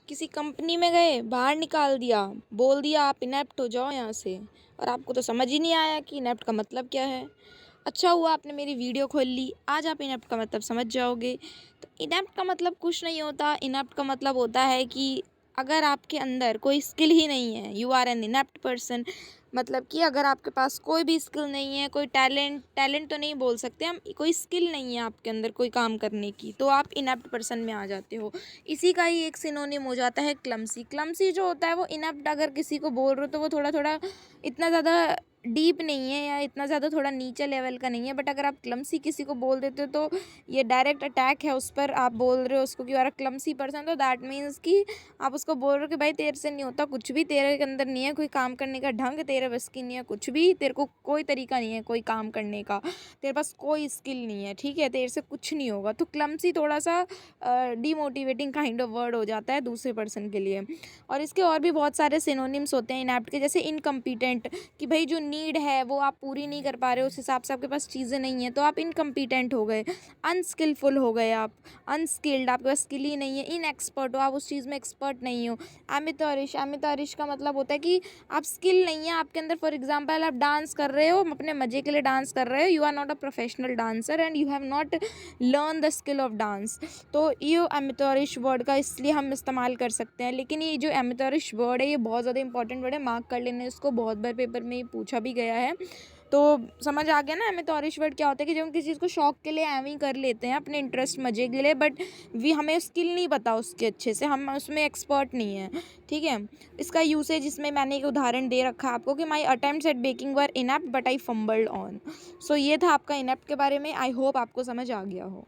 किसी कंपनी में गए, बाहर निकाल दिया, बोल दिया आप इनेप्ट हो जाओ यहाँ से, और आपको तो समझ ही नहीं आया कि इनेप्ट का मतलब क्या है। अच्छा हुआ आपने मेरी वीडियो खोल ली, आज आप इनेप्ट का मतलब समझ जाओगे। तो इनेप्ट का मतलब कुछ नहीं होता, इनेप्ट का मतलब होता है कि अगर आपके अंदर कोई स्किल ही नहीं है, you are an inept person. मतलब कि अगर आपके पास कोई भी स्किल नहीं है, कोई टैलेंट तो नहीं बोल सकते हम, कोई स्किल नहीं है आपके अंदर कोई काम करने की, तो आप इनेप्ट पर्सन में आ जाते हो। इसी का ही एक सिनोनिम हो जाता है क्लमसी। क्लमसी जो होता है वो इनेप्ट अगर किसी को बोल रहे हो तो वो थोड़ा थोड़ा इतना ज़्यादा डीप नहीं है या इतना ज़्यादा थोड़ा नीचे लेवल का नहीं है। बट अगर आप क्लमसी किसी को बोल देते हो तो ये डायरेक्ट अटैक है उस पर। आप बोल रहे हो उसको कि you are a clumsy person, तो दैट मीन्स कि आप उसको बोल रहे हो कि भाई तेरे से नहीं होता कुछ भी, तेरे के अंदर नहीं है कोई काम करने का ढंग, तेरे बस की नहीं है कुछ भी, तेरे को कोई तरीका नहीं है कोई काम करने का, तेरे पास कोई स्किल नहीं है, ठीक है, तेरे से कुछ नहीं होगा। तो क्लमसी थोड़ा सा डीमोटिवेटिंग काइंड ऑफ वर्ड हो जाता है दूसरे पर्सन के लिए। और इसके और भी बहुत सारे सिनोनिम्स होते हैं इनएप्ट के, जैसे इनकम्पिटेंट, कि भाई जो नीड है वो आप पूरी नहीं कर पा रहे हो, उस हिसाब से आपके पास चीज़ें नहीं हैं तो आप इनकम्पिटेंट हो गए। अनस्किलफुल हो गए आप, अनस्किल्ड, आपके पास स्किल ही नहीं है। इनएक्सपर्ट हो, आप उस चीज़ में एक्सपर्ट नहीं हो। एमितोरिश का मतलब होता है कि आप स्किल नहीं है आपके अंदर। फॉर एग्जाम्पल आप डांस कर रहे हो, अपने मज़े के लिए डांस कर रहे हो, you are not a professional dancer and you have not learn the skill of dance. तो ये एमितोरिश वर्ड का इसलिए हम इस्तेमाल कर सकते हैं। लेकिन ये जो एमितोरिश वर्ड है ये बहुत ज़्यादा इंपॉर्टेंट वर्ड है, मार्क कर लेने इसको, बहुत बार पेपर में पूछा भी गया है। तो समझ आ गया ना एमितोरिश वर्ड क्या होता है, कि जब हम किसी चीज़ को शौक के लिए एम ही कर लेते हैं अपने इंटरेस्ट मज़े के लिए, बट वी हमें स्किल नहीं पता उसके अच्छे से, हम उसमें एक्सपर्ट नहीं है, ठीक है। इसका यूसेज इसमें मैंने एक उदाहरण दे रखा है आपको कि my attempts at baking were inept but I fumbled on. So ये था आपका इनएप्ट के बारे में। आई होप आपको समझ आ गया हो।